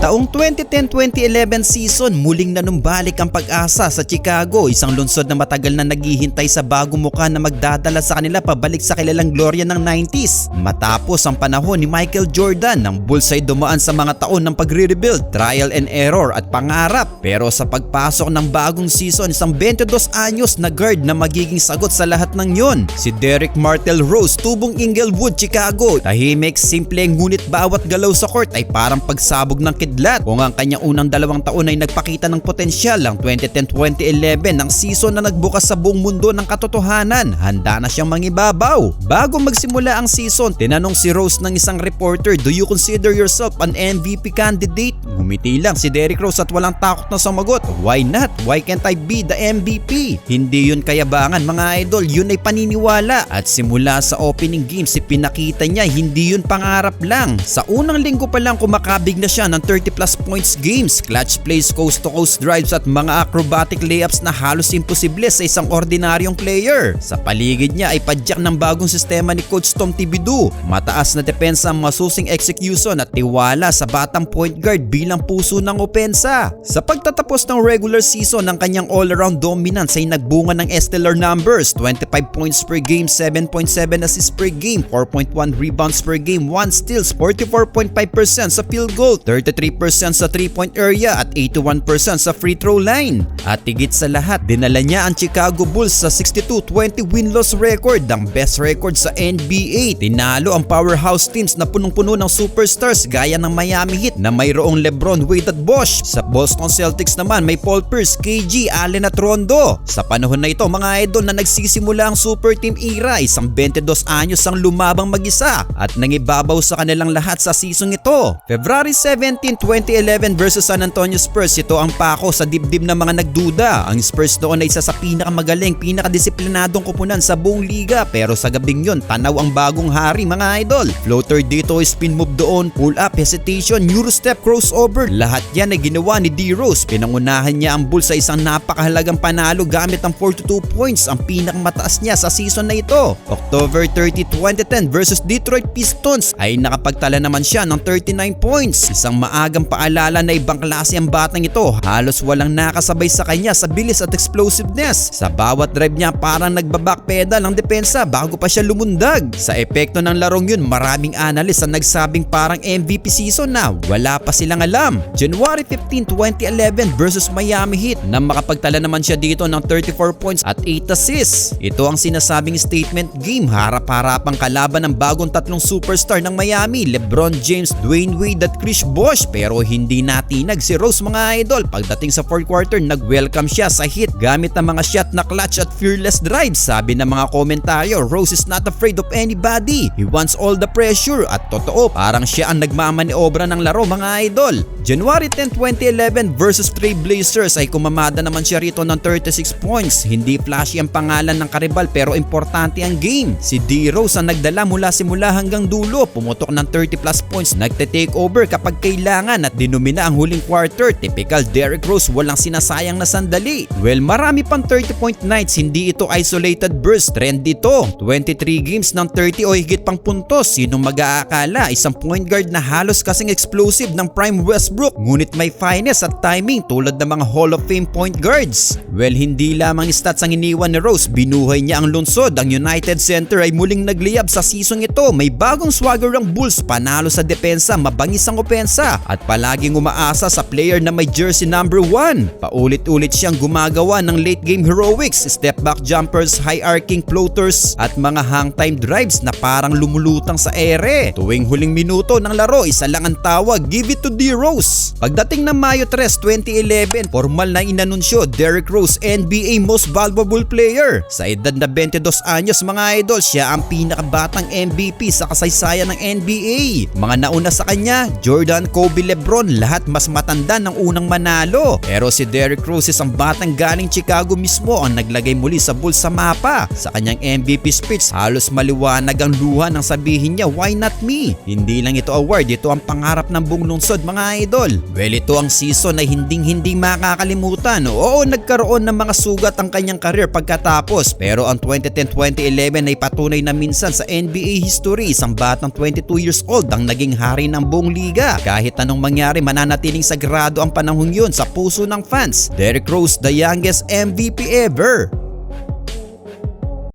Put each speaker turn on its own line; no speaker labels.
Taong 2010-2011 season, muling nanumbalik ang pag-asa sa Chicago, isang lungsod na matagal na naghihintay sa bagong mukha na magdadala sa kanila pabalik sa kilalang gloria ng 90s. Matapos ang panahon ni Michael Jordan, ng Bulls ay dumaan sa mga taon ng pagre-rebuild, trial and error at pangarap. Pero sa pagpasok ng bagong season, isang 22 anyos na guard na magiging sagot sa lahat ng yon. Si Derek Martel Rose, tubong Inglewood, Chicago. Tahimik, simple, ngunit bawat galaw sa court ay parang pagsabog ng kidlat. Kung ang kanyang unang 2 taon ay nagpakita ng potensyal, ang 2010-2011 ang season na nagbukas sa buong mundo ng katotohanan, handa na siyang mangibabaw. Bago magsimula ang season, tinanong si Rose ng isang reporter, "Do you consider yourself an MVP candidate?" Ngumiti lang si Derrick Rose at walang takot na sumagot, "Why not? Why can't I be the MVP?" Hindi yun kayabangan mga idol, yun ay paniniwala. At simula sa opening games, pinakita niya hindi yun pangarap lang. Sa unang linggo pa lang kumakabig na siya ng 30+ points games, clutch plays, coast to coast drives at mga acrobatic layups na halos imposible sa isang ordinaryong player. Sa paligid niya ay padyak ng bagong sistema ni Coach Tom Thibodeau, mataas na depensa, masusing execution at tiwala sa batang point guard bilang puso ng opensa. Sa pagtatapos ng regular season, ang kanyang all-around dominance ay nagbunga ng stellar numbers: 25 points per game, 7.7 assists per game, 4.1 rebounds per game, 1 steals, 44.5% sa field goal, 33% sa 3-point area at 81% sa free throw line. At higit sa lahat, dinala niya ang Chicago Bulls sa 62-20 win-loss record, ang best record sa NBA. Tinalo ang powerhouse teams na punong-puno ng superstars gaya ng Miami Heat na mayroong LeBron, Wade at Bosh. Sa Boston Celtics naman may Paul Pierce, KG, Allen at Rondo. Sa panahon na ito mga idol na nagsisimula ang super team era, isang 22 anyos ang lumabang mag-isa at nangibabaw sa kanilang lahat sa season ito. February 17, 2011 versus San Antonio Spurs, ito ang pako sa dibdib ng mga nagduda. Ang Spurs noon ay isa sa pinakamagaling, pinakadisiplinadong kupunan sa buong liga, pero sa gabing yon tanaw ang bagong hari mga idol. Floater dito, spin move doon, pull up, hesitation, euro step, crossover, lahat yan ay ginawa ni D. Rose. Pinangunahan niya ang Bulls sa isang napakahalagang panalo gamit ang 42 points, ang pinakamataas niya sa season na ito. October 30, 2010 versus Detroit Pistons ay nakapagtala naman siya ng 39 points. Isang maagang paalala na ibang klase ang batang ito, halos walang nakasabay sa kanya sa bilis at explosiveness. Sa bawat drive niya parang nagbabackpedal ang depensa bago pa siya lumundag. Sa epekto ng larong yun, maraming analyst ang nagsabing parang MVP season na wala pa silang alam. January 15, 2011 versus Miami Heat na makapagtala naman siya dito ng 34 points at 8 assists. Ito ang sinasabing statement game, harap-harapang kalaban ng bagong tatlong superstar ng Miami, LeBron James, Dwayne Wade at Chris Bosh, pero hindi natinag si Rose mga idol. Pagdating sa 4th quarter, nag-welcome siya sa Heat gamit ng mga shot na clutch at fearless drives. Sabi ng mga komentaryo, Rose is not afraid of anybody. He wants all the pressure. At totoo, parang siya ang nagmamaniobra ng laro mga idol. January 10, 2011 versus Trail Blazers ay kumamada naman siya rito ng 36 points. Hindi flashy ang pangalan ng karibal pero importante ang game. Si D. Rose ang nagdala mula simula hanggang dulo, pumutok ng 30+ points, nagte-take over kapag kailangan at dinumina ang huling quarter. Typical Derrick Rose, walang sinasayang na sandali. Well, marami pang 30-point nights, hindi ito isolated burst, trend ito. 23 games ng 30 o higit pang puntos. Sinong mag-aakala isang point guard na halos kasing explosive ng prime Westbrook, ngunit may finesse at timing tulad ng mga Hall of Fame point guards. Well, hindi lamang stats ang iniwan ni Rose, binuhay niya ang lungsod. Ang United Center ay muling nagliyab sa season ito. May bagong swagger ang Bulls, panalo sa depensa, mabangis ang opensa at palaging umaasa sa player na may jersey number 1. Paulit-ulit siyang gumagawa ng late game heroics, step back jumpers, high arcing floaters at mga hang time drives na parang lumulutang sa ere. Tuwing huling minuto ng laro, isa lang ang tawag, give it to D. Rose. Pagdating ng Mayo 3, 2011, formal na inanunsyo, Derrick Rose, NBA Most Valuable Player. Sa edad na 22 anyos mga idol, siya ang pinakabatang MVP sa kasaysayan ng NBA. Mga nauna sa kanya, Jordan, Kobe, LeBron, lahat mas matanda ng unang manalo. Pero si Derrick Rose, isang batang galing Chicago mismo, ang naglagay muli sa Bulls sa mapa. Sa kanyang MVP speech, halos maliwanag ang luha nang sabihin niya, "Why not me?" Hindi lang ito award, ito ang pangarap ng buong lungsod mga idol. Well, ito ang season na hindi makakalimutan. Oo, nagkaroon ng mga sugat ang kanyang career pagkatapos, pero ang 2010-2011 ay patunay na minsan sa NBA history, isang batang 22 years old ang naging hari ng buong liga. Kahit anong anong mangyari, mananatiling sagrado ang panahong yun sa puso ng fans. Derrick Rose, the youngest MVP ever.